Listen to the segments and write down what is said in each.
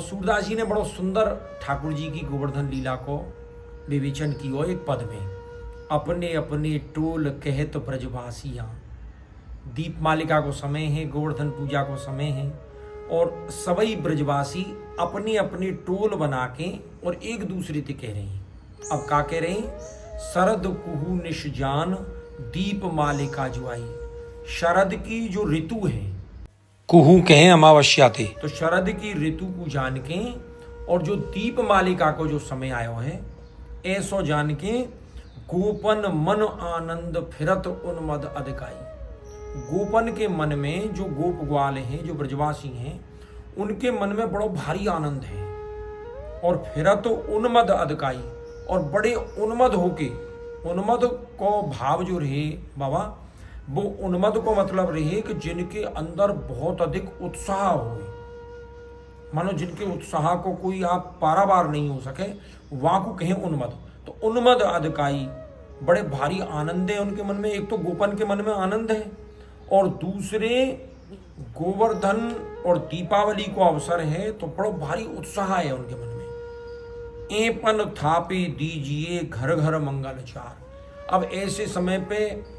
सूरदास जी ने बड़ो सुंदर ठाकुर जी की गोवर्धन लीला को विवेचन कियो एक पद में। अपने अपने टोल कहत ब्रजवासियाँ। दीप मालिका को समय है, गोवर्धन पूजा को समय है और सभी ब्रजवासी अपने अपने टोल बना के और एक दूसरे से कह रहे हैं। अब क्या कह रहे हैं? शरद कुहू निशजान दीप मालिका जुआई। शरद की जो ऋतु है, कुहू कहें अमावस्या थे, तो शरद की ऋतु को जान के और जो दीप मालिका को जो समय आयो है ऐसो जान के गोपन मन आनंद फिरत उन्मद अधिकाई। गोपन के मन में जो गोप ग्वाल हैं, जो ब्रजवासी हैं, उनके मन में बड़ो भारी आनंद है और फिरत उन्मद अधिकाई और बड़े उन्मद होके, उन्मद को भाव जो रहे बाबा, वो उन्मद को मतलब रहे कि जिनके अंदर बहुत अधिक उत्साह हो, मानो जिनके उत्साह को कोई आप पारावार नहीं हो सके, वहां को कहें उन्मद। तो उन्मद अधिकाई, बड़े भारी आनंद है उनके मन में। एक तो गोपन के मन में आनंद है और दूसरे गोवर्धन और दीपावली को अवसर है तो बड़ा भारी उत्साह है उनके मन में। एपन थापे दीजिए घर घर मंगल चार। अब ऐसे समय पे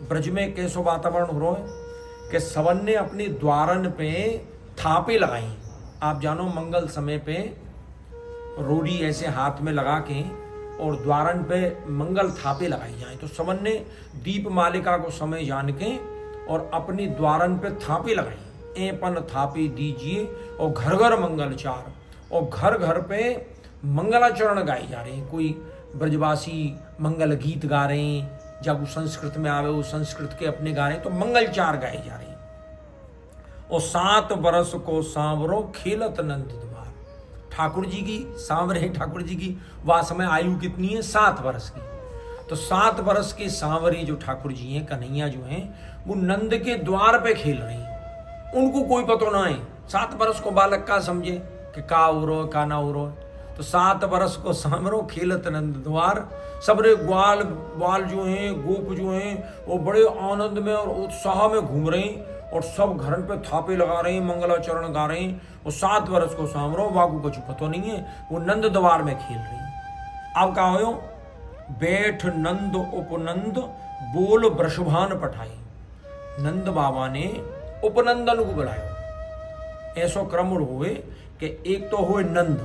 ब्रज में कैसो वातावरण हो रहा है कि सबन ने अपने द्वारन पे थापे लगाई। आप जानो मंगल समय पे रोड़ी ऐसे हाथ में लगा के और द्वारन पे मंगल थापे लगाई जाए, तो सबन ने दीप मालिका को समय जान के और अपनी द्वारन पे थापे लगाई। एपन थापे दीजिए और घर घर मंगल चार, और घर घर पे मंगलाचरण गाए जा रहे हैं। कोई ब्रजवासी मंगल गीत गा रहे हैं, जब वो संस्कृत में आवे वो संस्कृत के अपने गा रहे हैं, तो मंगलचार गाए जा रहे हैं। और 7 बरस को सांवरो खेलत नंद द्वार। ठाकुर जी की सांवरे, ठाकुर जी की वह समय आयु कितनी है? 7 बरस की। तो 7 बरस के सांवरे जो ठाकुर जी हैं, कन्हैया जो हैं, वो नंद के द्वार पे खेल रहे हैं। उनको कोई पता ना है, 7 बरस को बालक का समझे कि का उरो का ना उरो। तो 7 बरस को सांवरो खेलत नंद द्वार। सबरे ग्वाल ग्वाल जो हैं, गोप जो हैं, वो बड़े आनंद में और उत्साह में घूम रहे हैं और सब घर पे थापे लगा रहे हैं, मंगलाचरण गा रहे हैं। और 7 बरस को सांवरो, वाकू कुछ पता नहीं है, वो नंद द्वार में खेल रहे हैं। अब का हो? बैठ नंद उपनंद बोल वृषभान पठाई। नंद बाबा ने उपनंदन को बुलाया। ऐसो क्रम हुए कि एक तो हुए नंद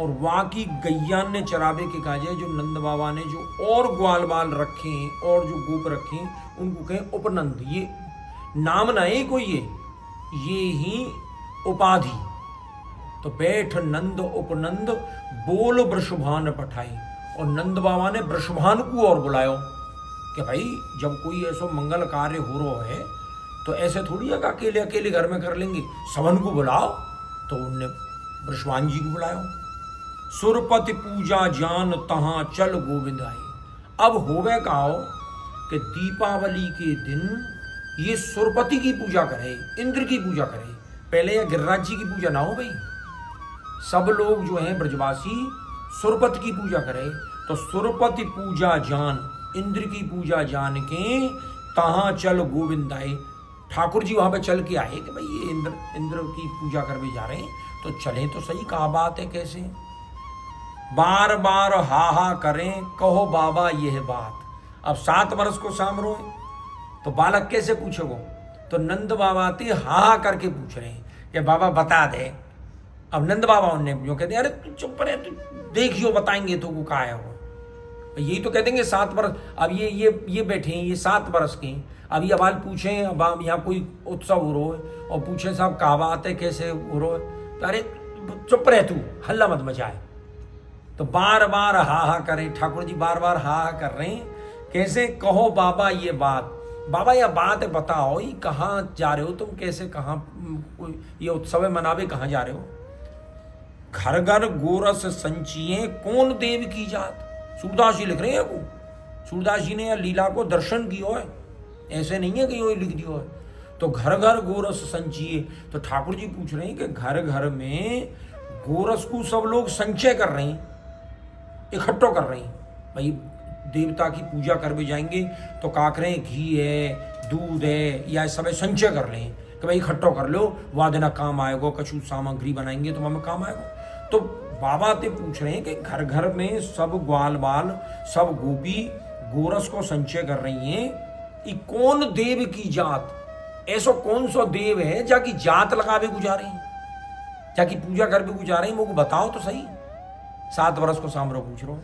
और वहां की गैया ने चरावे के काजे जो नंद बाबा ने जो और ग्वाल बाल रखे और जो गोप रखे उनको कहें उपनंद। ये नाम ना है कोई, ये ही उपाधि। तो बैठ नंद उपनंद बोल वृषभान पठाई, और नंद बाबा ने वृषभान को और बुलायो कि भाई जब कोई ऐसा मंगल कार्य हो रहा है तो ऐसे थोड़ी है कि अकेले अकेले घर में कर लेंगे, सबन को बुलाओ। तो उनने वृषभान जी को बुलायो। सुरपति पूजा जान तहां चल गोविंद आए। अब होवे कहो कि दीपावली के दिन ये सुरपति की पूजा करे, इंद्र की पूजा करे। पहले यह गिरिराज जी की पूजा ना हो भाई, सब लोग जो हैं ब्रजवासी सुरपति की पूजा करे। तो सुरपति पूजा जान, इंद्र की पूजा जान के तहां चल गोविंद आए। ठाकुर जी वहां पे चल के आए कि भाई ये इंद्र की पूजा करने जा रहे हैं, तो चले तो सही। कहा बात है कैसे? बार बार हा हा करें कहो बाबा यह बात। अब 7 वर्ष को सांवरो है तो बालक कैसे पूछेगो? तो नंद बाबा ते हा हा करके पूछ रहे हैं कि बाबा बता दे। अब नंद बाबा उन्हें जो कहते हैं, अरे तू चुप रहे, तू देखियो बताएंगे तो को कहा है वो। यही तो कह देंगे 7 वर्ष। अब ये बैठे हैं, ये 7 वर्ष के। अब ये सवाल पूछें, अब यहाँ कोई उत्सव हो रहा है और पूछे साहब कहा बात है कैसे हो रहा है, तो अरे चुप रहे, तू हल्ला मत मचाए। तो बार बार हा हा करें, ठाकुर जी बार बार हा हा कर रहे हैं। कैसे? कहो बाबा ये बात। बाबा यह बात है बताओ, ये कहाँ जा रहे हो तुम, कैसे कहाँ ये उत्सव मनावे कहाँ जा रहे हो? घर घर गोरस संचिए कौन देव की जात। सूरदास जी लिख रहे हैं वो। सूरदास जी ने यह लीला को दर्शन किया है, ऐसे नहीं है कि वो लिख दिया है। तो घर घर गोरस संचिए, तो ठाकुर जी पूछ रहे हैं कि घर घर में गोरस को सब लोग संचय कर रहे हैं, इकट्ठो कर रहे हैं। भाई देवता की पूजा कर भी जाएंगे तो काकरे घी है, दूध है, या सब संचय कर लें कि भाई इकट्ठो कर लो, वाह देना काम आएगा, कछु सामग्री बनाएंगे तो हमें काम आएगा। तो बाबा ते पूछ रहे हैं कि घर घर में सब ग्वाल बाल सब गोपी गोरस को संचय कर रही हैं, ये कौन देव की जात, ऐसो कौन सो देव है जाकी जात लगावे गुजारे हैं, जाकी पूजा कर भी गुजारे, मुझे बताओ तो सही। 7 वर्ष को सामरो पूछ रहा हूं।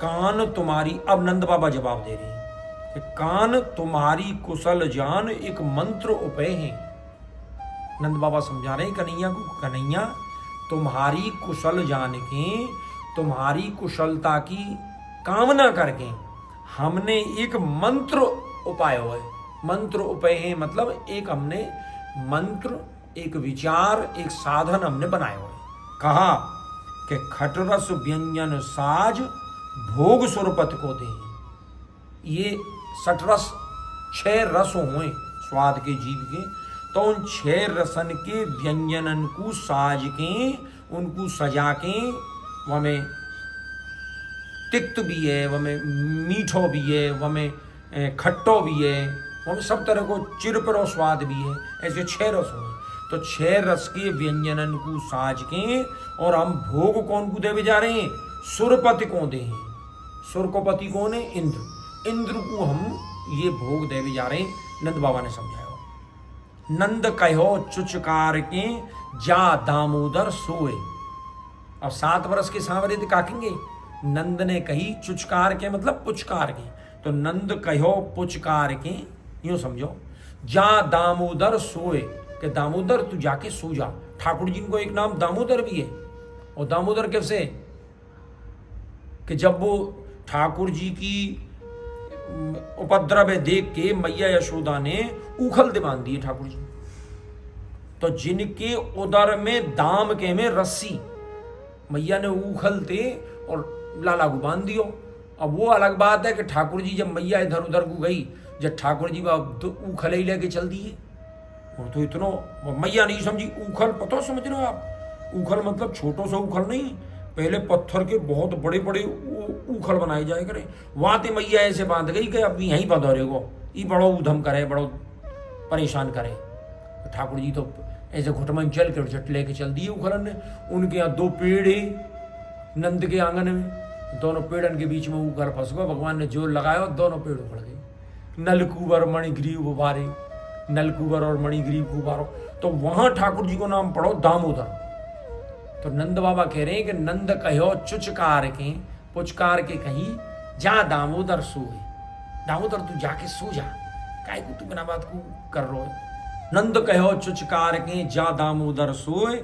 कान तुम्हारी, अब नंद बाबा जवाब दे रहे हैं कि कान तुम्हारी कुशल जान एक मंत्र उपाय है। नंद बाबा समझा रहे हैं कन्हैया को, कन्हैया तुम्हारी कुशल जान के, तुम्हारी कुशलता की कामना करके हमने एक मंत्र उपाय है। मंत्र उपाय है मतलब एक हमने मंत्र, एक विचार, एक साधन हमने बनाया हुआ है। कहा कि खटरस व्यंजन साज भोग सुरपत को दे। ये 6 रस, 6 रस हुए स्वाद के जीव के, तो उन 6 रसन के व्यंजनन को साज के, उनको सजा के, वमें तिक्त भी है, वमें मीठो भी है, वमें खट्टो भी है, वमें सब तरह को चिरपरो स्वाद भी है, ऐसे 6 रस हुए। तो 6 रस के व्यंजनन को साज के और हम भोग कौन को देवे जा रहे हैं, सुरपति को दे हैं। सुर को पति कौन है, इंद्र। इंद्र को हम ये भोग देवे जा रहे हैं, नंद बाबा ने समझाया। नंद कहो चुचकार के जा दामोदर सोए। अब 7 वर्ष के सांवरे काकेंगे। नंद ने कही चुचकार के मतलब पुचकार के, तो नंद कहो पुचकार के, यूं समझो, जा दामोदर सोए, कि दामोदर तू जाके सो जा। ठाकुर जी को एक नाम दामोदर भी है, और दामोदर कैसे, कि जब वो ठाकुर जी की उपद्रव देख के मैया यशोदा ने उखल दे बांध दिए ठाकुर जी, तो जिनके उदर में दाम के में रस्सी मैया ने उखलते और लाला को बांध दियो। अब वो अलग बात है कि ठाकुर जी जब मैया इधर उधर को गई, जब ठाकुर जी तो उखल ही लेके चल दिए, और तो इतनो मैया नहीं समझी। उखल पतो समझ रहे हो आप, उखल मतलब छोटो सा उखल नहीं, पहले पत्थर के बहुत बड़े बड़े उखल बनाए जाए करे। वहां ते मैया ऐसे बांध गई कि अब यहीं बंधो रहेगो, ये बड़ो उधम करे, बड़ो परेशान करे। ठाकुर जी तो ऐसे घुटमन चल के झट लेके चल दिए उखलन ने। उनके यहाँ 2 पेड़ है नंद के आंगन में, दोनों पेड़न के बीच में उखल फंस गया। भगवान ने जोर लगाया, दोनों पेड़ उखड़ गए। नलकुबर मणिग्रीव उबारे, नलकुबर और मणिग्रीव को उबारो, तो वहां ठाकुर जी को नाम पढ़ो दामोदर। तो नंद बाबा कह रहे हैं कि नंद कहो चुचकार के, पुचकार के कहीं जा दामोदर सोए। दामोदर तू जाके सो जा, काहे को तू बिना बात को कर रहे हो। नंद कहो चुचकार के जा दामोदर सोए,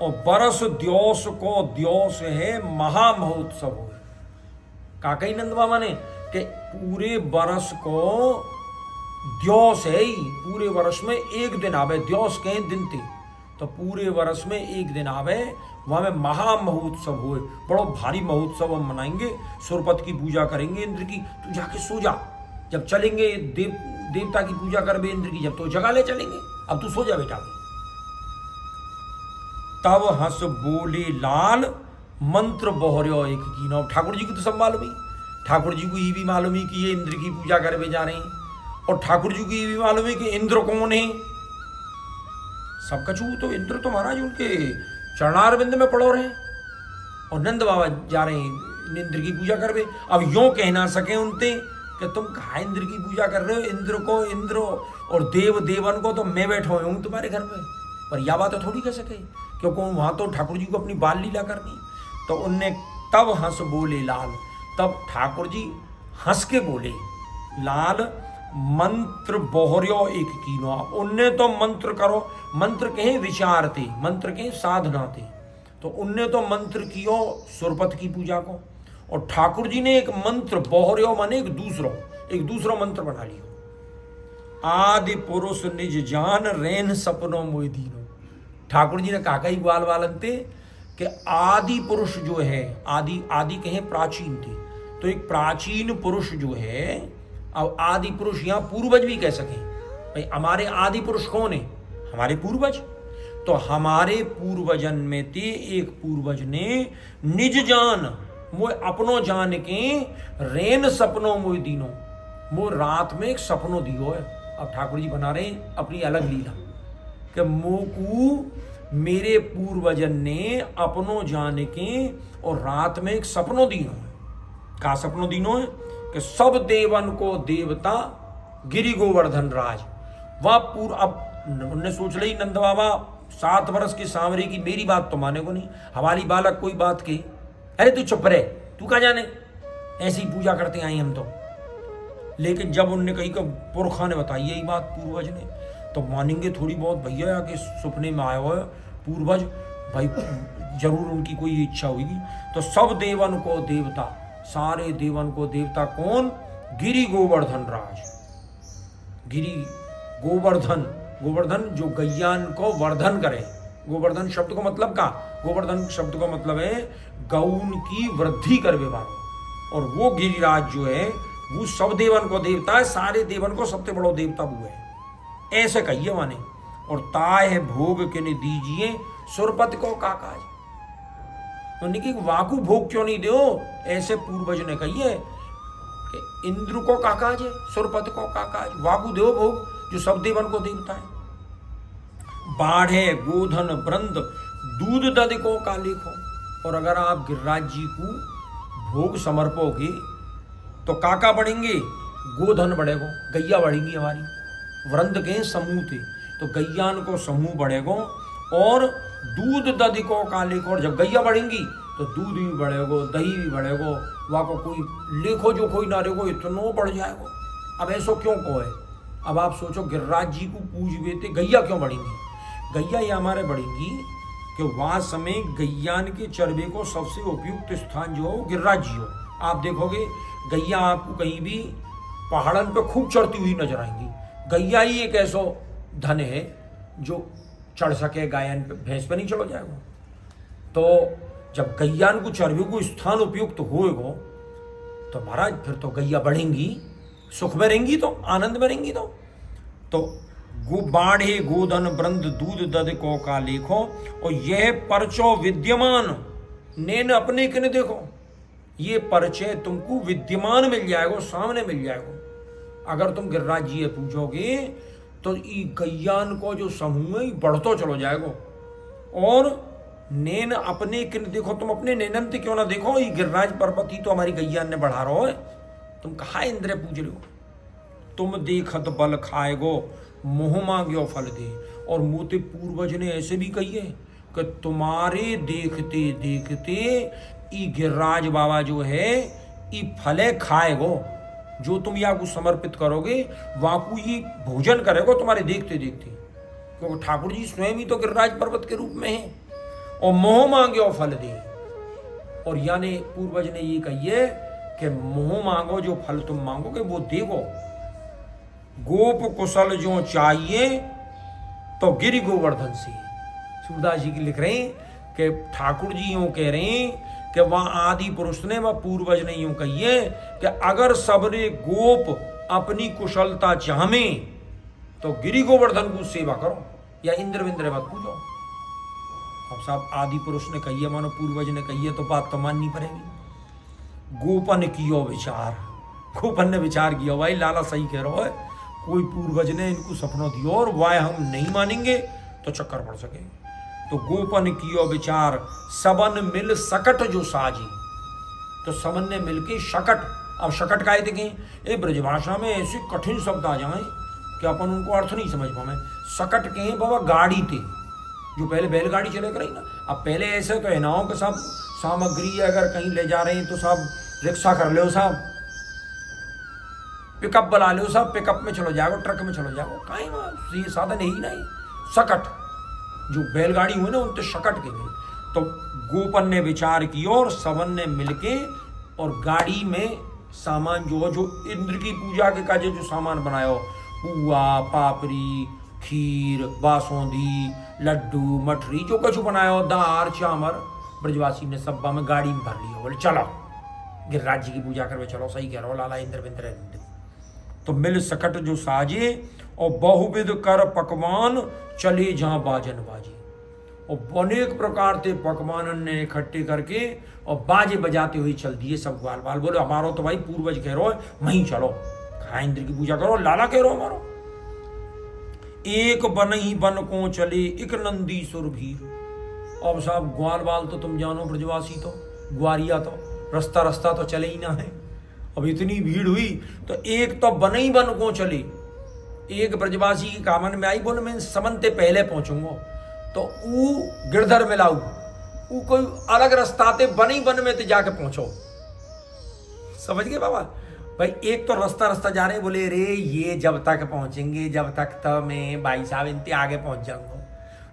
और बरस द्योस को द्योस है महामहोत्सव हो। का कही नंद बाबा ने कि पूरे बरस को द्योस है ही, पूरे वर्ष में एक दिन आवे, द्योस के दिन थे, तो पूरे वर्ष में एक दिन आवे, वहां में महामहोत्सव हुए, बड़ो भारी महोत्सव हम मनाएंगे, सुरपत की पूजा करेंगे इंद्र की। तू जाके सो जा, जब चलेंगे देवता की पूजा करबे इंद्र की, जब तो जगा ले चलेंगे, अब तू सो जा बेटा। तब हंस बोले लाल मंत्र बोहरियो एक की ना। ठाकुर जी को तो सब मालूम ही, ठाकुर जी को ये भी मालूम ही कि ये इंद्र की पूजा करवे जा रहे हैं, और ठाकुर जी को ये भी मालूम है कि इंद्र कौन है। सब कछू तो इंद्र तो महाराज उनके चरणारविंद में पड़ो रहे, और नंद बाबा जा रहे हैं इंद्र की पूजा करवे। अब यूं कह ना सके उनते कि तुम कहा इंद्र की पूजा कर रहे हो, इंद्र और देव देवन को तो मैं बैठा हूं तुम्हारे घर में, पर यह बात तो थोड़ी कह सके, क्योंकि वहां तो ठाकुर जी को अपनी बाल लीला करनी। तो उनने तब हंस बोले लाल, तब ठाकुर जी हंस के बोले लाल मंत्र बोहरियो एक कीनो। उनने तो मंत्र करो, मंत्र कहे विचार थे, मंत्र कहे साधना थे, तो उनने तो मंत्र कियो सुरपत की पूजा को, और ठाकुर जी ने एक मंत्र बोहरियो माने एक दूसरा मंत्र बना लियो। आदि पुरुष निज जान रेन सपनो मोय दीनो। ठाकुर जी ने काका ही ग्वाल वालनते कि आदि पुरुष जो है, आदि कहे प्राचीन थे, तो एक प्राचीन पुरुष जो है, अब आदि पुरुष यहाँ पूर्वज भी कह सके भाई, हमारे आदि पुरुष कौन है, हमारे पूर्वज। तो हमारे पूर्वजन में ते एक पूर्वज ने निज जान मोय अपनो जान के रेन सपनो मोय दीनो, मो रात में एक सपनो दियो है। अब ठाकुर जी बना रहे अपनी अलग लीला कि मोकू मेरे पूर्वजन ने अपनों जाने के और रात में एक सपनों दीनो है। का सपनों दीनो है कि सब देवन को देवता गिरि गोवर्धन राज। वह पूर्व अब उन्होंने सोच ली नंद बाबा 7 वर्ष की सांवरी की, मेरी बात तो माने को नहीं, हमारी बालक कोई बात की, अरे तू चुप रहे, तू क्या जाने, ऐसी पूजा करते आई हम तो। लेकिन जब उनने कही कि पुरखा ने बताई यही बात पूर्वज ने, तो मानेंगे थोड़ी बहुत भैया कि सपने में आया हुआ पूर्वज, भाई जरूर उनकी कोई इच्छा होगी। तो सब देवन को देवता, सारे देवन को देवता कौन? गिरि गोवर्धन राज। गिरि गोवर्धन, गोवर्धन जो गैयान को वर्धन करे। गोवर्धन शब्द को मतलब का, गोवर्धन शब्द का मतलब है गौन की वृद्धि करवे वाला। और वो गिरिराज जो है वो सब देवन को देवता है, सारे देवन को सबसे बड़ो देवता वो है, ऐसे कहिए माने। और ताय भोग के ने दीजिए सुरपति को काकाज। तो कि वाकु भोग क्यों नहीं दो, ऐसे पूर्वज ने कहिए कि इंद्र को काकाज है, सुरपति को काकाज, वाकु दो भोग जो सब देवन को देवता है। बाढ़े गोधन ब्रंद दूध दध को का लिखो। और अगर आप गिरिराज जी को भोग समर्पोगे तो काका बढ़ेंगे, गोधन बढ़ेगो, गैया बढ़ेगी हमारी। वृंद के समूह थे तो गैयान को समूह बढ़ेगो, और दूध दधि को का लिखो। और जब गैया बढ़ेंगी तो दूध भी बढ़ेगो, दही भी बढ़ेगो, वहाँ को कोई लेखो जो कोई ना रेगो, इतना बढ़ जाएगो। अब ऐसो क्यों को है? अब आप सोचो गिरिराज जी को पूजवे थे, गैया क्यों बढ़ेंगी? गैया ये हमारे बढ़ेंगी कि वहाँ समय गैयान के चरबे को सबसे उपयुक्त स्थान जो हो गिरिराज जी हो। आप देखोगे गैया आपको कहीं भी पहाड़न पे खूब चढ़ती हुई नजर आएंगी। गैया ही एक ऐसा धन है जो चढ़ सके, गायन पे, भैंस पे नहीं चढ़ जाएगा। तो जब गैयान को चरबे को स्थान उपयुक्त होएगो तो महाराज फिर तो गैया बढ़ेंगी, सुख में रहेंगी, तो आनंद में रहेंगी। तो गो बाढ़े गोधन ब्रंद दूध दध को का लेखो। और यह परचो विद्यमान नैन अपने किने देखो, ये परिचय तुमको विद्यमान मिल जाएगा, सामने मिल जाएगा। अगर तुम गिरिराज जी पूछोगे तो ये गैयान को जो समूह है बढ़तो चलो जाएगा। और नैन अपने किन देखो, तुम अपने नैनन क्यों ना देखो, ये गिरिराज पर्वत ही तो हमारी गैयान ने बढ़ा रहो है। तुम कहा इंद्र पूज लो, तुम देखत बल खाएगो मोह मांग्यो फल दे। और मोते पूर्वज ने ऐसे भी कही है कि तुम्हारे देखते देखते ई गिरिराज बाबा जो है ई फले खाएगो, जो तुम या को समर्पित करोगे वाकू ये भोजन करेगो तुम्हारे देखते देखते। क्योंकि ठाकुर जी स्वयं ही तो गिरिराज पर्वत के रूप में है। और मोह मांग्यो फल दे, और यानी पूर्वज ने ये कहिए कि मोह मांगो, जो फल तुम मांगोगे वो देगो। गोप कुशल जो चाहिए तो गिरि गोवर्धन से। सूरदास जी की लिख रहे हैं कि ठाकुर जी यूं कह रहे हैं कि वह आदि पुरुष ने, वह पूर्वज ने यूं कहिए कि अगर सबरे गोप अपनी कुशलता चाहे तो गिरि गोवर्धन को सेवा करो, या इंद्र विंद्र मत पूजो। अब साहब आदि पुरुष ने कहिए, मानो पूर्वज ने कहिए, तो बात तो माननी पड़ेगी। गोपन कियो विचार, गोपन ने विचार किया, भाई लाला सही कह रहा है, कोई पूर्वज ने इनको सपनों दियो और वाय हम नहीं मानेंगे तो चक्कर पड़ सके। तो गोपन कियो विचार सबन मिल सकट जो साजी। तो सबन ने मिलके शकट, अब शकट का देखें, ये ब्रजभाषा में ऐसे कठिन शब्द आ जाए कि अपन उनको अर्थ नहीं समझ पाए। सकट के बाबा गाड़ी थे, जो पहले बैलगाड़ी चले कर रही ना। अब पहले ऐसे तो है नाव के सब सामग्री अगर कहीं ले जा रहे हैं तो सब रिक्शा कर लो, साहब पिकअप बुला लो, साहब पिकअप में चलो जाओ, ट्रक में चलो जाओ, कहीं ये साधन ही नहीं। सकट जो बैलगाड़ी हुई ना उनसे शकट के गए। तो गोपन ने विचार किया और सबन ने मिलके और गाड़ी में सामान जो इंद्र की पूजा के काजे जो सामान बनाया हो, पुआ पापड़ी खीर बासोंदी लड्डू मठरी जो कुछ बनाया हो, दार चामर, ब्रजवासी ने सब्बा में गाड़ी में भर लिया। बोले चलो गिरिराज जी की पूजा करवे चलो। सही कह रहा हो लाला इंद्र विंद्र। तो मिल सकट जो साजे और बहुविध कर पकवान चले जहां बाजन बाजे। और अनेक प्रकार के पकवान ने इकट्ठे करके और बाजे बजाते हुए चल दिए सब ग्वाल बाल। बोले हमारो तो भाई पूर्वज कह रहे हो वहीं चलो, कहा इंद्र की पूजा करो, लाला कह रहे हो हमारो। एक बन ही बन को चले एक नंदी सुरभीर। अब साहब ग्वाल बाल तो तुम जानो, ब्रजवासी तो ग्वारिया तो रास्ता रास्ता तो चले ही ना है। अब इतनी भीड़ हुई तो एक तो बन ही बन को चले, एक ब्रजवासी की कामन में आई, बोले मैं समनते पहले पहुंचूंगा। तो ऊ गिरधर मिलाऊ, ऊ कोई अलग रास्ता ते बन ही बन में ते जाके पहुंचो। समझ गए बाबा भाई, एक तो रास्ता रास्ता जा रहे हैं, बोले रे ये जब तक पहुंचेंगे जब तक तो मैं भाई साहब इनते आगे पहुंच जाऊंगा।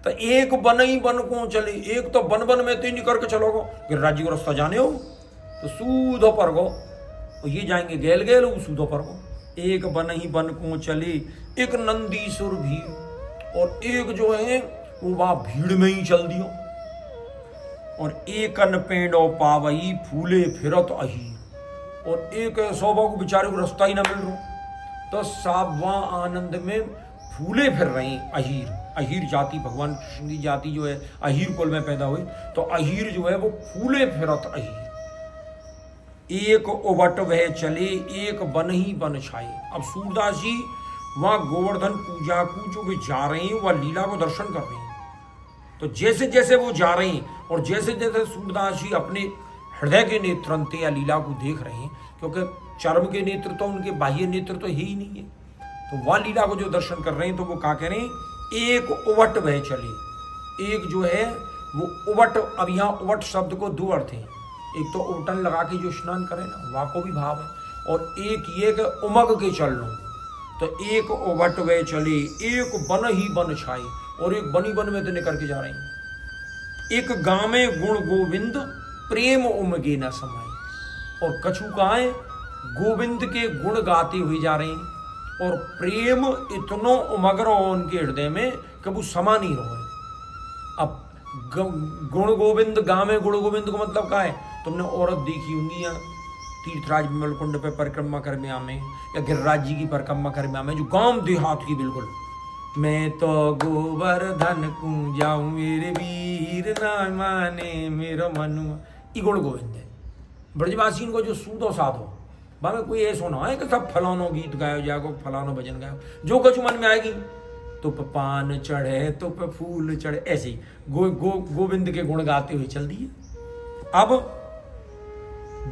तो एक बन ही बन को चले, एक तो बन बन में तो नहीं करके चलोगो, गिरिराज जी को रास्ता जाने हो तो सूधो पर गो, ये जाएंगे गेल गेल सूधो पर गो। एक बन ही बन को चले एक नंदी सुर भी, और एक जो है वो वहां भीड़ में ही चल दियो। और एक अन पेड़ो पावई फूले फिरत अही, और एक सौबा को बेचारे को रास्ता ही ना मिल रहा, तो साहब वहां आनंद में फूले फिर रहे हैं। अहीर, अहीर जाति भगवान कृष्ण की जाति जो है अहीर कुल में पैदा हुई, तो अहीर जो है वो फूले फिरत अहीर। एक उबट वह चले एक बन ही बन छाए। अब सूरदास जी वहां गोवर्धन पूजा को जो वे जा रहे हैं वह लीला को दर्शन कर रहे हैं। तो जैसे जैसे वो जा रहे हैं और जैसे जैसे सूरदास जी अपने हृदय के नेत्रंते या लीला को देख रहे हैं, क्योंकि चर्म के नेत्र तो उनके बाह्य नेत्र तो है ही नहीं है, तो वह लीला को जो दर्शन कर रहे हैं तो वो क्या कह रहे हैं, एक उबट वह चले। एक जो है वो उबट, अब यहाँ उबट शब्द को दो अर्थ हैं, एक तो उबटन लगा के जो स्नान करे ना वहाँ को भी भाव है, और एक ये कि उमग के चल लो। तो एक उबट वह चले एक बन ही बन छाए, और एक बनी बन में तो निकल के जा रहे हैं। एक गामे गुण गोविंद प्रेम उमगे न समाए, और कछु कहां गोविंद के गुण गाते हुए जा रहे हैं, और प्रेम इतनो उमग रहो उनके हृदय में कि वो समा नहीं रहो। अब गुण गोविंद गामे गुण गोविंद को मतलब क्या है, तुमने औरत देखी होंगी या तीर्थराज विमल कुंड पे परिक्रमा करने आमे, या गिरिराज जी की परिक्रमा करने आमे, जो गांव देहात की बिल्कुल, मैं तो गोवर्धन को जाऊं मेरे वीर ना माने मेरा मनु, ई गुण गोविंद है। ब्रजवासी को जो सूदो साधो भावे कोई ऐसा ना है कि सब फलानो गीत गायो जागो फलानो भजन गायो, जो कुछ मन में आएगी, तो पे पान चढ़े तो पे फूल चढ़े, ऐसे ही गोविंद के गुण गाते हुए चल दिए। अब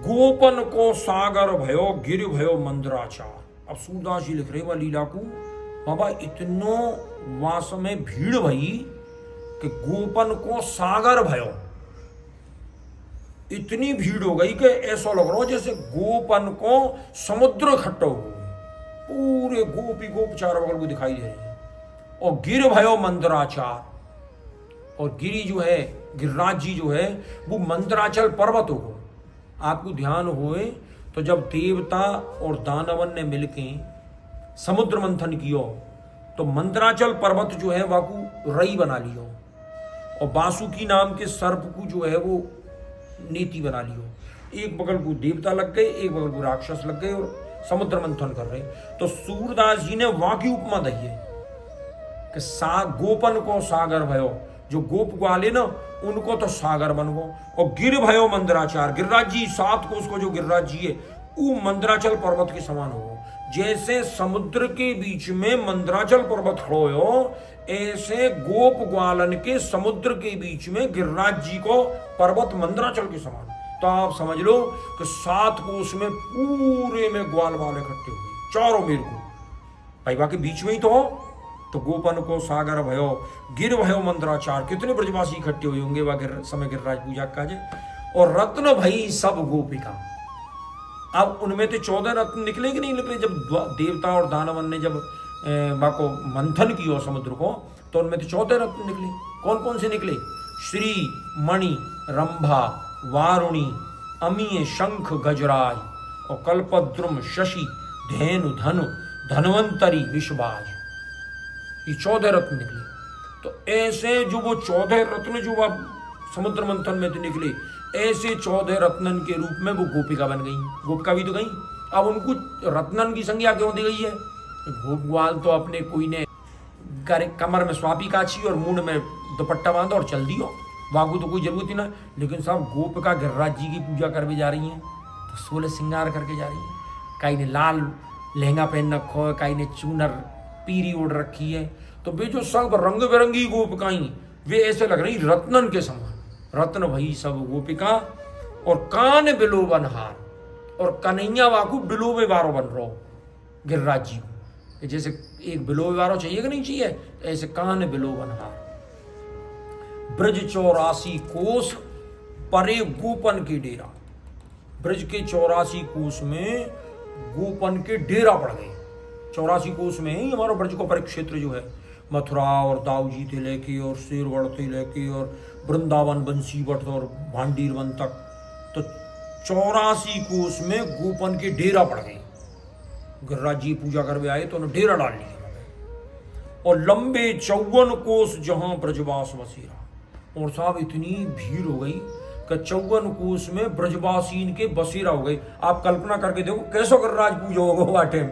गोपन को सागर भयो गिर भयो मंदराचार। अब सूरदास जी लिख रहे वा लीला को, बाबा इतनो वास में भीड़ भई कि गोपन को सागर भयो, इतनी भीड़ हो गई कि ऐसा लग रहा हो जैसे गोपन को समुद्र इकट्ठा हो गए, पूरे गोपी गोप चारों बगल को दिखाई दे रहे हैं। और गिर भयो मंदराचार, और गिरी जो है गिरिराज जी जो है वो मंदराचल पर्वत हो। आपको ध्यान होए तो जब देवता और दानवन ने मिलके समुद्र मंथन किया तो मंदराचल पर्वत जो है वाकू रई बना लियो, और बासुकी नाम के सर्प को जो है वो नीति बना लियो। एक बगल को देवता लग गए, एक बगल को राक्षस लग गए और समुद्र मंथन कर रहे। तो सूरदास जी ने वहां की उपमा दी है कि गोपन को सागर भयो, जो गोप ग्वाले ना उनको तो सागर बन गो, और गिर भयो मंदराचार, गिरिराज जी 7 कोस को जो गिरिराज जी है वो मंदराचल पर्वत के समान हो। जैसे समुद्र के बीच में मंदराचल पर्वत खड़ो हो, ऐसे गोप ग्वालन के समुद्र के बीच में गिरिराज जी को पर्वत मंदराचल के समान। तो आप समझ लो कि 7 कोस में पूरे में ग्वाल वाले इकट्ठे हुए चारों मेर को, भाई के बीच में ही तो हो। तो गोपन को सागर भयो गिर भयो मंदराचार, कितने ब्रजवासी इकट्ठे हुए होंगे वह समय गिरिराज पूजा का जे। और रत्न भई सब गोपिका, अब उनमें तो 14 रत्न निकले कि नहीं निकले। जब देवता और दानवन ने जब को मंथन किया समुद्र को, तो उनमें तो 14 रत्न निकले। कौन कौन से निकले, श्री मणि रंभा वारुणी अमीय शंख गजराज, और कल्पद्रुम शशि धेनु धनु धनवंतरी विश्वबाज, ये 14 रत्न निकले। तो ऐसे जो वो 14 रत्न जो वह समुद्र मंथन में तो निकले, ऐसे 14 रत्नन के रूप में वो गोपिका बन गई। गोपिका भी तो गई, अब उनको रत्नन की संज्ञा क्यों दी गई है। गोप ग्वाल तो अपने कोई ने कमर में स्वापी काछी और मुंड में दुपट्टा बांधा और चल दियो, वागू तो कोई जरूरत ही ना। लेकिन साहब गोपिका गिरिराज जी की पूजा करके जा रही हैं, तो 16 श्रृंगार करके जा रही हैं। कई ने लाल लहंगा पहन रखो है, कई ने चूनर पीरी ओढ़ रखी है, तो वे जो सब रंग बिरंगी गोपिकाएं वे ऐसे लग रही रत्नन के समान, रत्न भई सब गोपिका, और कान बिलोबन हार, और कन्हैया वाकू बिलोबे बारो बन रहो गिरिराज जी को, जैसे एक बिलोबे बारो चाहिए कि नहीं चाहिए, ऐसे कान बिलोबन हार। ब्रज 84 कोस परे गोपन के डेरा, ब्रज के 84 कोस में गोपन के डेरा पड़ गए। 84 कोस में ही हमारा ब्रज का परिक्षेत्र जो है, मथुरा और दाऊजी से लेके और शेरगढ़ से लेके और वृंदावन बंसीवट और भांडीरवन तक, तो 84 कोस में गोपन के डेरा पड़ गए। गिरिराज जी पूजा करवे आए तो उन्होंने डेरा डाल लिया। और लंबे 54 कोस जहां ब्रजवास बसेरा, और साहब इतनी भीड़ हो गई कि 54 कोस में ब्रजवासीन के बसेरा हो गई। आप कल्पना करके देखो कैसो गिरिराज पूजा होगा वह टाइम।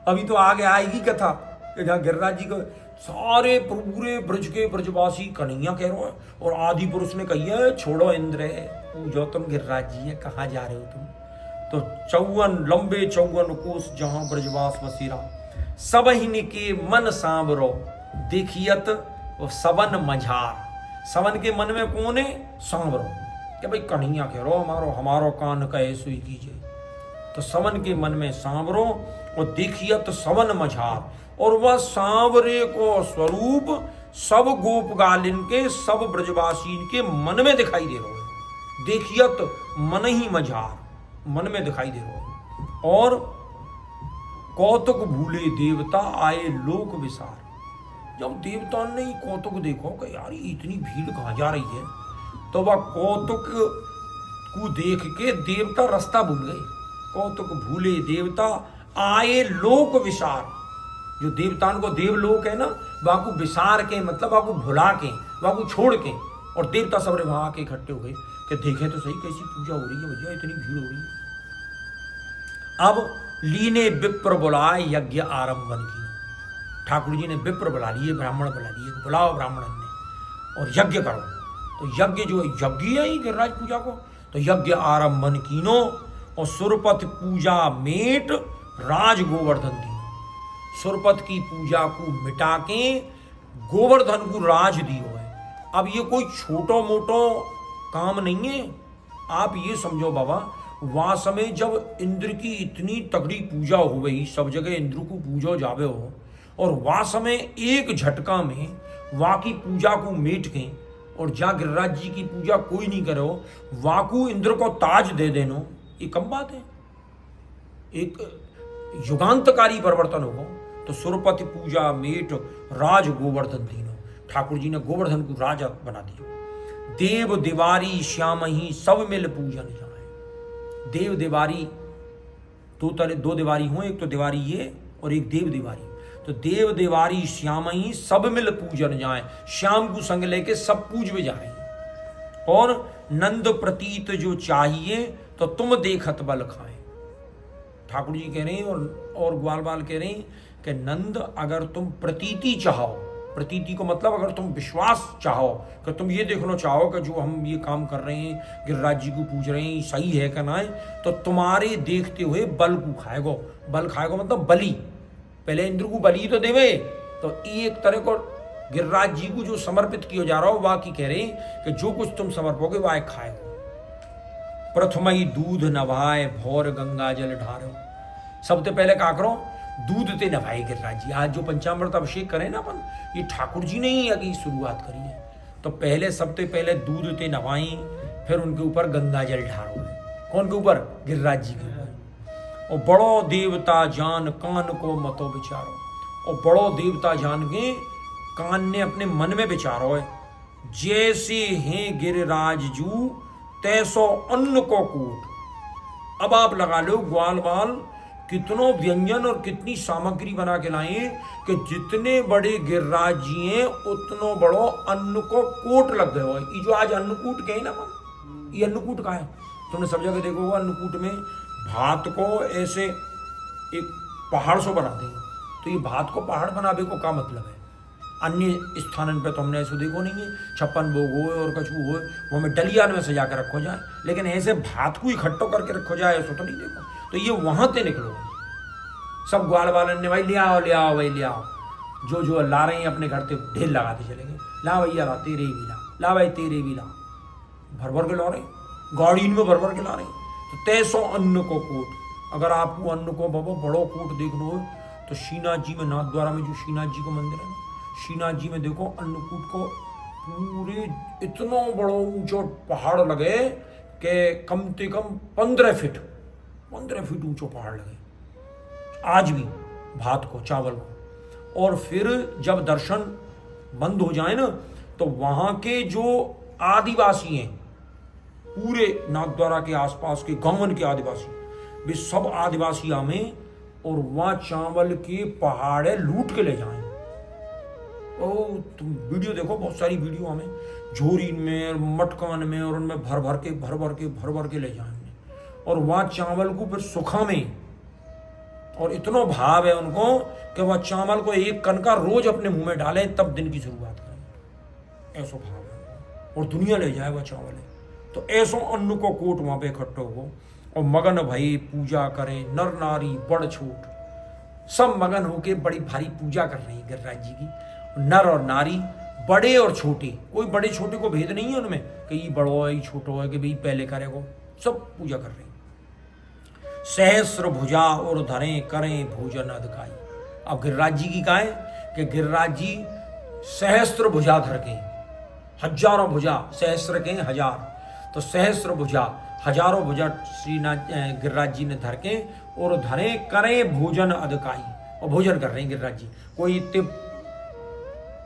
अभी तो आगे आएगी कथा कि जहाँ गिरिराज जी को सारे पूरे ब्रज के ब्रजवासी कन्हैया कह रहे हो, और आदि पुरुष ने कही है छोड़ो इंद्र पूजो तुम गिरिराज जी है, कहाँ जा रहे हो तुम। तो 54 लंबे 54 कोस जहां ब्रजवास बसेरा, सब ही के मन सांबरो देखियत वो सबन मझार। सबन के मन में कौन है, सांबरो, कि भाई कन्हैया कह रो हमारो हमारो कान कहे सुई कीजिए। तो सबन के मन में सांबरो और देखियत सबन मझार, और वह सांवरे को स्वरूप सब गोप गालिन के सब ब्रजवासीन के मन में दिखाई दे रहा है। देखियत मन ही मझार, मन में दिखाई दे रहा है। और कौतुक भूले देवता आए लोक विसार, जब देवता ने कौतुक देखो कि यार इतनी भीड़ कहाँ जा रही है, तो वह कौतुक को देख के देवता रास्ता भूल गए। कौतुक भूले देवता आए लोक विसार, जो देवतान को देवलोक है ना, वहां को विसार के मतलब वहां को भुला के, वहां को छोड़ के, और देवता सब वहां आके इकट्ठे हो गए कि देखें तो सही कैसी पूजा हो रही है भैया, इतनी भीड़ हो रही है। अब लीने विप्र बुलाए यज्ञ आरंभन की, ठाकुर जी ने विप्र बुला लिए, ब्राह्मण बुला लिए, बुलाओ ब्राह्मण ने और यज्ञ करो। तो यज्ञ जो यज्ञ है ही गिरिराज पूजा को, तो यज्ञ आरंभन कीनो और सुरपथ पूजा मेट राज गोवर्धन दी। सुरपथ की पूजा को मिटा के गोवर्धन को राज दियो है। अब ये कोई छोटो मोटो काम नहीं है, आप ये समझो बाबा, वहां समय जब इंद्र की इतनी तगड़ी पूजा हो गई, सब जगह इंद्र को पूजो जावे हो, और वहां समय एक झटका में वहां की पूजा को मेट के और जा गिरिराज जी की पूजा कोई नहीं करो, वहां को इंद्र को ताज दे देनो, ये कम बात है। एक युगांतकारी परिवर्तन होगा। तो सुरपति पूजा मेट राज गोवर्धन तीनों, ठाकुर जी ने गोवर्धन को राजा बना दिया। देव दिवारी श्याम ही सब मिल पूजन जाए। देव दिवारी दो दिवारी हो, एक तो दिवारी ये और एक देव दिवारी। तो देव दिवारी श्याम ही सब मिल पूजन जाए, श्याम को संग लेके सब पूजवे जा रहे हैं। और नंद प्रतीत जो चाहिए तो तुम देखत बल खाए। ठाकुर जी कह रहे हैं और ग्वाल बाल कह रहे हैं कि नंद अगर तुम प्रतीति चाहो, प्रतीति को मतलब अगर तुम विश्वास चाहो कि तुम ये देखना चाहो कि जो हम ये काम कर रहे हैं गिरिराज जी को पूज रहे हैं सही है कि ना है, तो तुम्हारे देखते हुए बल को खाएगो। बल खाएगो मतलब बलि, पहले इंद्र को बलि तो देवे। तो एक तरह को गिरिराज जी को जो समर्पित किया जा रहा हो वह की कह रहे हैं कि जो कुछ तुम समर्पोगे वह खाएगो। प्रथमई दूध नभाए भौर गंगा जल ढारो। सबसे पहले क्या करो, दूध ते नभाए गिरिराज जी। आज जो पंचामृत अभिषेक करें ना अपन, ये ठाकुर जी ने ही अभी शुरुआत करी है। तो पहले सबसे पहले दूध ते नवाई, फिर उनके ऊपर गंगा जल ढारो। कौन के ऊपर, गिरिराज जी के ऊपर। और बड़ो देवता जान कान को मतो विचारो। और बड़ो देवता जान के कान ने अपने मन में विचारो है, जैसे हैं गिरिराज जू तैसो अन्न को कूट। अब आप लगा लो ग्वाल बाल कितनों व्यंजन और कितनी सामग्री बना के लाए कि जितने बड़े गिरिराज जी हैं उतनो बड़ो अन्न को कोट लग गए हो। ये जो आज अन्नकूट कहे ना, ये अन्नकूट का है, तुमने सब जगह देखो अन्नकूट में भात को ऐसे एक पहाड़ से बना देंगे। तो ये भात को पहाड़ बनाने को क्या मतलब है? अन्य स्थानन पे तो हमने ऐसे देखो नहीं है, 56 भोग हो और कछु हो वो में डलियान में सजा के रखो जाए, लेकिन ऐसे भात को इकट्ठो करके रखो जाए ऐसा तो नहीं देखो। तो ये वहां से निकलो, सब ग्वाल वालन ने भाई ले आओ भाई ले आओ। जो जो ला रहे हैं अपने घर से ढेर लगाते चलेंगे, ला भैया ला तेरे भी ला भाई तेरे भी ला, भर भर के ला रहे हैं, गाड़ी में भर भर के ला रहे हैं। तो 300 अन्न को कोट, अगर आपको अन्न को बाबा बड़ो कोट देखना हो तो श्रीनाथ जी में, नाथ द्वारा में जो श्रीनाथ जी का मंदिर है ना, श्रीनाथ जी में देखो अन्नकूट को पूरे इतना बड़ा ऊंचा पहाड़ लगे कि कम से कम 15 फीट ऊंचा पहाड़ लगे आज भी, भात को चावल को। और फिर जब दर्शन बंद हो जाए ना तो वहाँ के जो आदिवासी हैं, पूरे नाथद्वारा के आसपास के गांवन के आदिवासी, वे सब आदिवासी आवे और वहाँ चावल के पहाड़े लूट के ले जाएं। ओ तुम वीडियो देखो, बहुत सारी वीडियो हमें झोरी में, मटकान में, और उनमें भर भर के ले जाएंगे और वहाँ चावल को फिर सुखा में, और इतना भाव है उनको कि वह चावल को एक कनका रोज अपने मुंह में डालें तब दिन की शुरुआत करें, ऐसा भाव है। और दुनिया ले जाए वह चावल है। तो ऐसो अन्न को कोट वहाँ पे इकट्ठा हो और मगन भई पूजा करें, नर नारी बड़ छोट सब मगन होके बड़ी भारी पूजा कर रही है गिरिराज जी की। नर और नारी, बड़े और छोटे, कोई बड़े छोटे को भेद नहीं है उनमें कि ये बड़ो है ये छोटो है कि भाई पहले करेगो, सब पूजा कर रहे हैं। सहस्र भुजा और धरें करें भोजन अधिकाई। अब गिरिराज जी की का है कि गिरिराज जी सहस्त्र भुजा धर के, हजारों भुजा, सहस्त्र के हजार, तो सहस्त्र भुजा, हजारों भुजा श्रीनाथ गिरिराज जी ने धर के और धरे करें भोजन अधिकाई, और भोजन कर रहे हैं गिरिराज जी। कोई इतने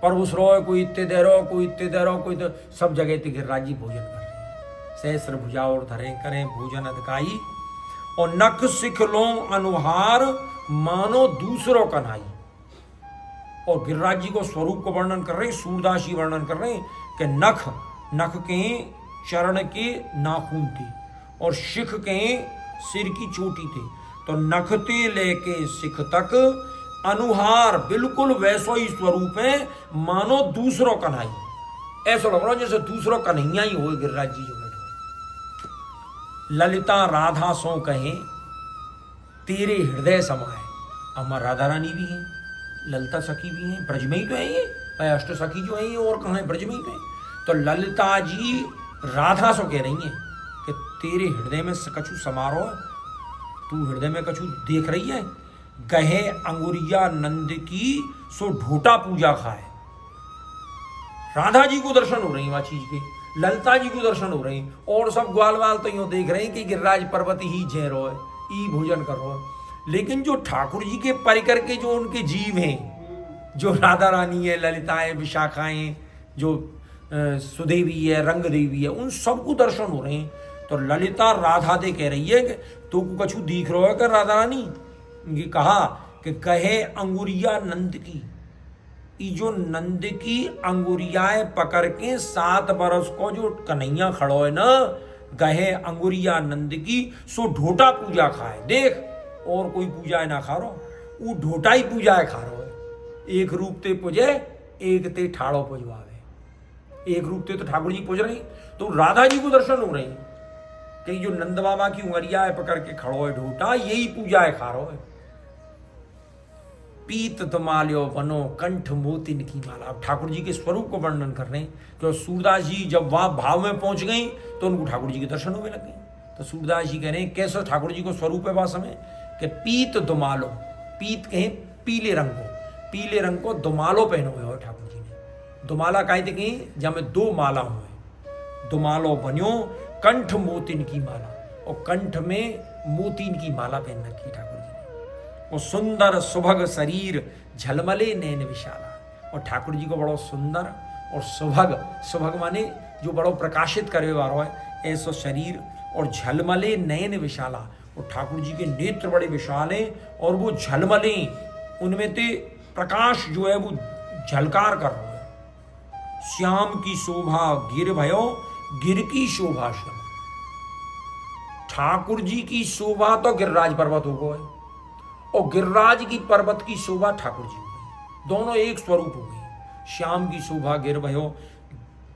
परवुस रो, कोई इतने दे रो, कोई इतने दे रो, कोई तो सब जगह इतने गिरिराज जी भोजन कर रहे हैं। सहस्त्र भुजा और धरे करें भोजन अधिकाई, और नख सिख लो अनुहार मानो दूसरों कन्हाई। और गिरिराज जी को स्वरूप को वर्णन कर रहे हैं, सूरदास जी वर्णन कर रहे हैं कि नख के चरण के नाखून थे और शिख के सिर की चोटी थे, तो नखते लेके सिख तक अनुहार बिल्कुल वैसो ही स्वरूप है मानो दूसरों कन्हाई। ऐसा लग रहा है जैसे दूसरों कन्हैया ही हो गिरिराज जी जो बैठे। ललिता राधा सो कहे तेरे हृदय समाए। अमर राधा रानी भी है, ललिता सखी भी है, ब्रज में ही तो है ये, अष्ट सखी जो है ये और कहाँ है, ब्रज में ही तो है। तो ललिता जी राधा सो कह रही है कि तेरे हृदय में कछु समारो, तू हृदय में कछु देख रही है। गहे अंगुरिया नंद की सो ढोटा पूजा खाए। राधा जी को दर्शन हो रही वह चीज के, ललिता जी को दर्शन हो रही, और सब ग्वाल वाल तो यूं देख रहे हैं कि गिरिराज पर्वत ही जे रो है, ई भोजन कर रो है। लेकिन जो ठाकुर जी के परिकर के जो उनके जीव हैं, जो राधा रानी है, ललिताएं, विशाखाएं, जो सुदेवी है, रंग देवी है, उन सबको दर्शन हो रहे हैं। तो ललिता राधा दे कह रही है कि तो कछु दिख रहा है कर राधा रानी। ये कहा कि कहे अंगुरिया नंद की, ये जो नंद की अंगुरियाएं पकड़ के 7 बरस को जो कन्हैया खड़ो है ना, गहे अंगुरिया नंद की सो ढोटा पूजा खाए। देख और कोई पूजा ना खा रो, वो ढोटा ही पूजा है खा रो है। एक रूप ते पूजे, एक ते ठाड़ो पुजवावे। एक रूप ते तो ठाकुर जी पूज रहे, तो राधा जी को दर्शन हो रहे हैं कि जो नंद बाबा की उंगरिया है पकड़ के खड़ो है ढोटा, यही पूजा है खा रो है। पीत तमाल्यो बनो कंठ मोतिन की माला। अब ठाकुर जी के स्वरूप को वर्णन कर रहे हैं कि सूरदास जी जब वहां भाव में पहुंच गई तो उनको ठाकुर जी के दर्शन होने लगे। तो सूरदास जी कह रहे हैं कैसे ठाकुर जी को स्वरूप है वह समय कि पीत दुमालो, पीत कहें पीले रंग को, पीले रंग को दुमालो पहने हुए हो ठाकुर जी ने। दुमाला कहे थे कहीं जहां में 2 माला हुए, दुमालो बन्यो कंठ मोतिन की माला, और कंठ में मोतिन की माला पहन रखी ठाकुर जी ने। और सुंदर सुभग शरीर झलमले नैन विशाला। और ठाकुर जी को बड़ो सुंदर और सुभग, सुभग माने जो बड़ो प्रकाशित करे वालो है, ऐसो शरीर और झलमले नयन विशाला। और ठाकुर जी के नेत्र बड़े विशाल हैं और वो झलमले, उनमें ते प्रकाश जो है वो झलकार कर रहा है। श्याम की शोभा गिर भयो, गिर की शोभा श्याम। ठाकुर जी की शोभा तो गिरिराज पर्वत हो गए और गिरिराज की पर्वत की शोभा ठाकुर जी हो गई, दोनों एक स्वरूप हो गई। श्याम की शोभा गिर भयो,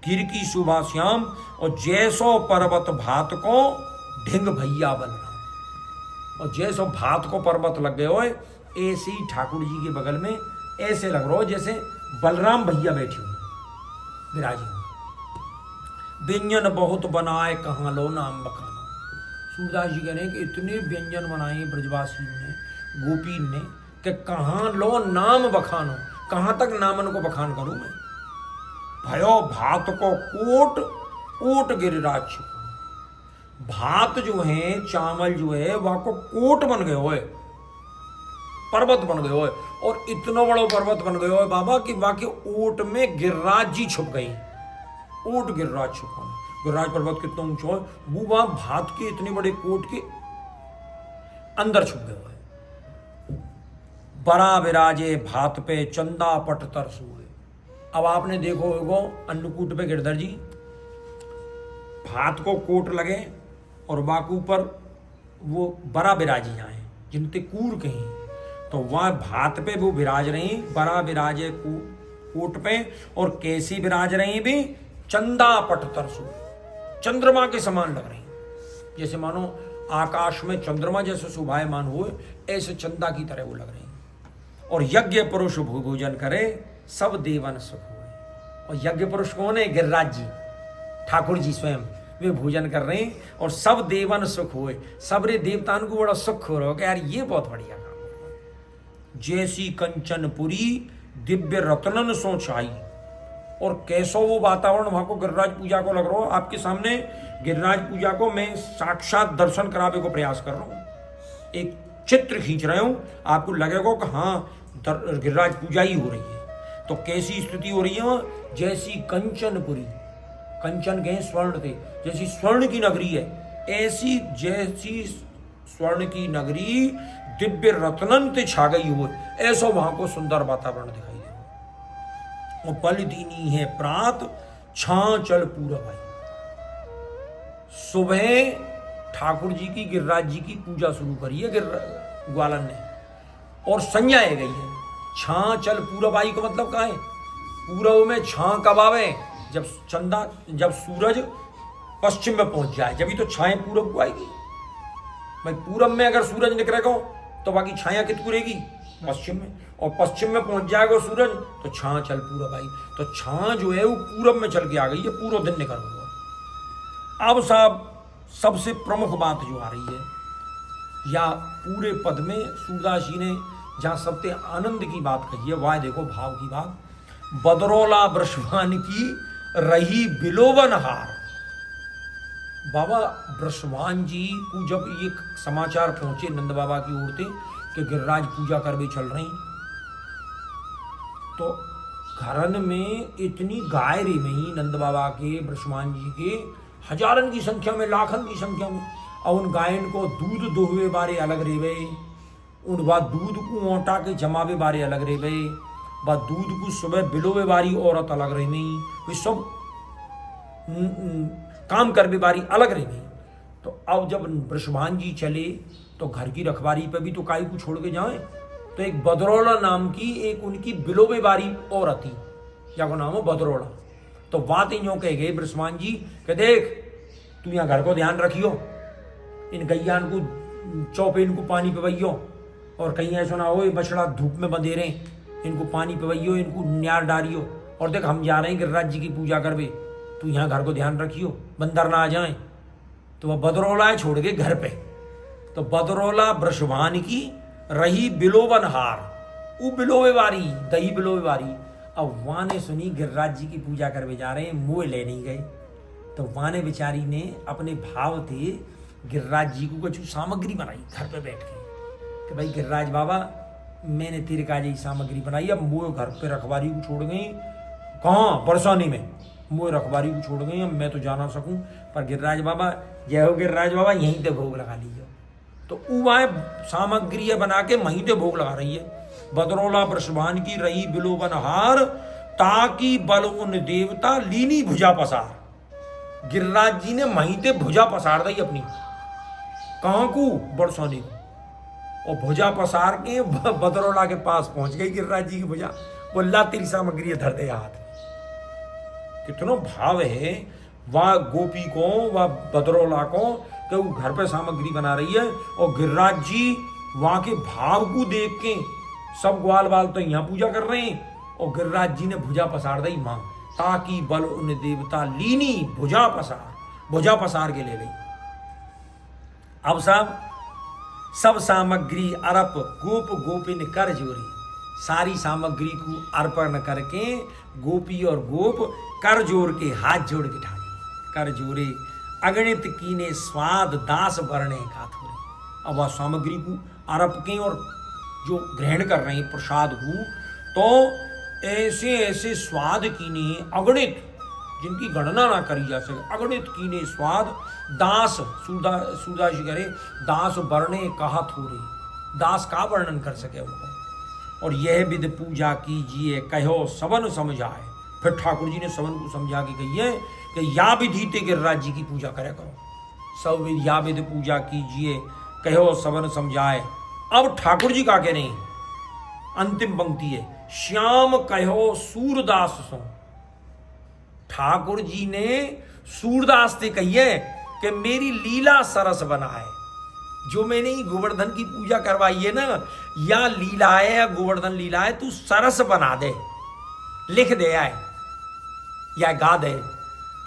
गिर की शोभा श्याम, और जैसो पर्वत भात को ढिंग भैया बलराम। और जैसो भात को पर्वत लग गए हो, ऐसे ही ठाकुर जी के बगल में ऐसे लग रहा हो जैसे बलराम भैया बैठे हुए विराजी हुए। व्यंजन बहुत बनाए कहाँ लो नाम बखाना। सूरदास जी कह रहे हैं कि इतने व्यंजन बनाए ब्रजवासी ने, गोपी ने, कि कहाँ लो नाम बखानो, कहाँ तक नामन को बखान करूं मैं। भयो भात को कोट कोट गिरिराज छिपो। भात जो है, चावल जो है, वह को कोट बन गए होए, पर्वत बन गए होए, और इतना बड़ा पर्वत बन गए होए बाबा कि बाकी ओट में गिरिराज जी छुप गई। ओट गिरिराज छुपा, गिरिराज पर्वत कितना ऊंचा है, वो वहां भात के इतने बड़े कोट के अंदर छुप गए हुए। बड़ा विराजे भात पे चंदा पट तर सोए। अब आपने देखो होगो अन्नकूट पे गिरधर जी भात को कोट लगे और बाकू पर वो बड़ा विराजी आए जिनते कूर कहीं, तो वह भात पे वो विराज रही, बड़ा विराजे कोट पे, और कैसी विराज रही भी, चंदा पट तरसु, चंद्रमा के समान लग रही, जैसे मानो आकाश में चंद्रमा जैसे शोभायमान हुए, ऐसे चंदा की तरह वो लग रही। और यज्ञ पुरुष भोजन करे सब देवन सुख हुए। और यज्ञ पुरुष कौन है? गिरिराज जी, ठाकुर जी स्वयं, वे भोजन कर रहे हैं और सब देवन सुख हुए। सबरे देवतान को बड़ा सुख हो रहा हो कि यार ये बहुत बढ़िया काम हो। जैसी कंचनपुरी दिव्य रत्नन सो छाई। और कैसो वो वातावरण वहां को गिरिराज पूजा को लग रहा हो। आपके सामने गिरिराज पूजा को मैं साक्षात दर्शन करावे को प्रयास कर रहा हूं, एक चित्र खींच रहे हूं, आपको लगेगा कि हाँ गिरिराज पूजा ही हो रही है। तो कैसी स्थिति हो रही है? जैसी कंचनपुरी, कंचन गए स्वर्ण थे, जैसी स्वर्ण की नगरी है, ऐसी जैसी स्वर्ण की नगरी दिव्य रत्नन ते छा गई हो, ऐसा वहां को सुंदर वातावरण दिखाई दे। और पल दीनी है प्रात छांचल पूरा भाई। सुबह ठाकुर जी की, गिरिराज जी की पूजा शुरू करी है ग्वालन ने, और संज्ञा आ गई है। छांचल पूरब आई का मतलब क्या है? पूरब में छां कब आवे? जब सूरज पश्चिम में पहुंच जाए, जब ही तो छाएं पूरब को आएगी भाई। पूरब में अगर सूरज निकलेगा तो बाकी छाया कितनी रहेगी? पश्चिम में। और पश्चिम में पहुंच जाएगा सूरज तो छां चल पूरब आई। तो छां जो है वो पूरब में चल के आ गई है, पूरा दिन निकल हुआ। अब साहब सबसे प्रमुख बात जो आ रही है, या पूरे पद में सूरदास जी ने जहां सबसे आनंद की बात कही है, वह देखो भाव की बात। बदरौला ब्रष्मान की रही बिलोवन हार। बाबा ब्रष्मान जी को जब ये समाचार पहुंचे नंद बाबा की ओर से कि गिरिराज पूजा करवे चल रही, तो घरन में इतनी गाय रे में नंद बाबा के, ब्रष्मान जी के हजारन की संख्या में, लाखन की संख्या में। और उन गायन को दूध दोहवे बारे अलग रेवे, उन बा दूध को ओटा के जमावे बारे अलग रेवे, बा दूध को सुबह बिलोवे बारी औरत अलग रही नहीं, वे सब काम करवे बारी अलग रही नहीं। तो अब जब ब्रष्मान जी चले तो घर की रखवारी पे भी तो काई को छोड़ के जाए, तो एक बदरौला नाम की एक उनकी बिलोवे बारी औरत थी, या को नाम है बदरौला। तो बात इन कह गए ब्रष्मान जी कि देख तू यहाँ घर को ध्यान रखियो, इन गैयान को चौपे इनको पानी पिवैयो, और कहीं ऐसा ना हो बछड़ा धूप में बंधे रहे, इनको पानी पिवैयो, इनको न्यार डालियो। और देख हम जा रहे हैं गिरिराज जी की पूजा करवे, तू यहाँ घर को ध्यान रखियो, बंदर ना आ जाए। तो वह बदरौला है छोड़ के घर पे। तो बदरौला ब्रष्मान की रही बिलोवन हार, वो बिलोवे बारी, दही बिलोवे बारी। अब वहां ने सुनी गिरिराज जी की पूजा करवे जा रहे हैं, मोह ले नहीं गए। तो वहां ने बेचारी ने अपने भाव थे गिरिराज जी को कुछ सामग्री बनाई घर पे बैठ के कि भाई गिरिराज बाबा मैंने तेरे का जी सामग्री बनाई, अब मोह घर पे रखवारी को छोड़ गई, कहाँ बरसाने में मोह रखवारी को छोड़ गई, अब मैं तो जा ना सकूं, पर गिरिराज बाबा जय हो गिरिराज बाबा यहीं पे भोग लगा लीजिए। तो वह सामग्री बना के वहीं पे भोग लगा रही है। बदरौला ब्रष्मान की रही बिलोवन हार, ताकि बल उन देवता लीनी भुजा पसार। गिरिराज जी ने वहीं पे भुजा पसार दी अपनी, कहाँ को? बरसाने को। और भुजा पसार के बदरौला के पास पहुंच गई गिरिराज जी की भुजा, बोला तेरी सामग्री धर दे हाथ। कितना भाव है वह गोपी को, वह बदरौला को, कि वो घर पे सामग्री बना रही है, और गिरिराज जी वहां के भाव को देख के सब ग्वाल बाल तो यहाँ पूजा कर रहे हैं और गिरिराज जी ने भुजा पसार दी मां, ताकि बल उन देवता लीनी भुजा पसार के ले ली। अब सब सामग्री अरप गोप गोपिन कर जोरी, सारी सामग्री को अर्पण करके गोपी और गोप कर जोड़ के हाथ जोड़ के ठाए, कर जोरे अगणित कीने स्वाद दास बरने का थोड़े। अब वह सामग्री को अर्प के और जो ग्रहण कर रहे हैं प्रसाद को, तो ऐसे ऐसे स्वाद कीने अगणित, जिनकी गणना ना करी जा सके, अगणित कीने स्वाद दास सूरदास जी करे दास वर्णे कहा थोड़े, दास का वर्णन कर सके उनको। और यह विध पूजा कीजिए कहो सबन समझाए, फिर ठाकुर जी ने सबन को समझा के कहिए कि या विधि ते गिरिराज जी की पूजा करे करो, सब विधि या विधि पूजा कीजिए कहो सबन समझाए। अब ठाकुर जी का कह रहे हैं, अंतिम पंक्ति है, श्याम कहो सूरदास सो। ठाकुर जी ने सूरदास से कहिए कि मेरी लीला सरस बनाए, जो मैंने ये गोवर्धन की पूजा करवाई है ना, या लीला है या गोवर्धन लीला है, तू सरस बना दे, लिख दे आए या गा दे।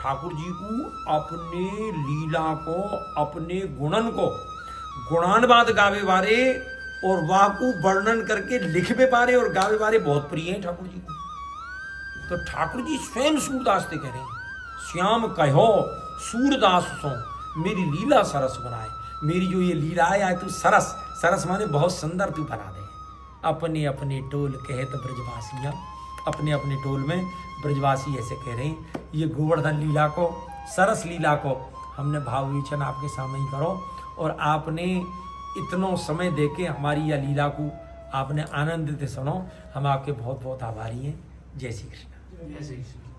ठाकुर जी को अपने लीला को, अपने गुणन को, गुणानुवाद गावे बारे और वाह को वर्णन करके लिखवे बारे और गावे बारे बहुत प्रिय है ठाकुर जी को। तो ठाकुर जी स्वयं सूरदास से कह रहे हैं, श्याम कहो सूरदास सो मेरी लीला सरस बनाए, मेरी जो ये लीला है तू सरस, सरस माने बहुत सुंदर तू बना दे। अपने अपने टोल कहत ब्रजवासियां, अपने अपने टोल में ब्रजवासी ऐसे कह रहे हैं। ये गोवर्धन लीला को, सरस लीला को हमने भाव विवेचन आपके सामने ही करो, और आपने इतनो समय देके हमारी यह लीला को आपने आनंदित सुनो, हम आपके बहुत बहुत आभारी हैं। जय श्री कृष्ण।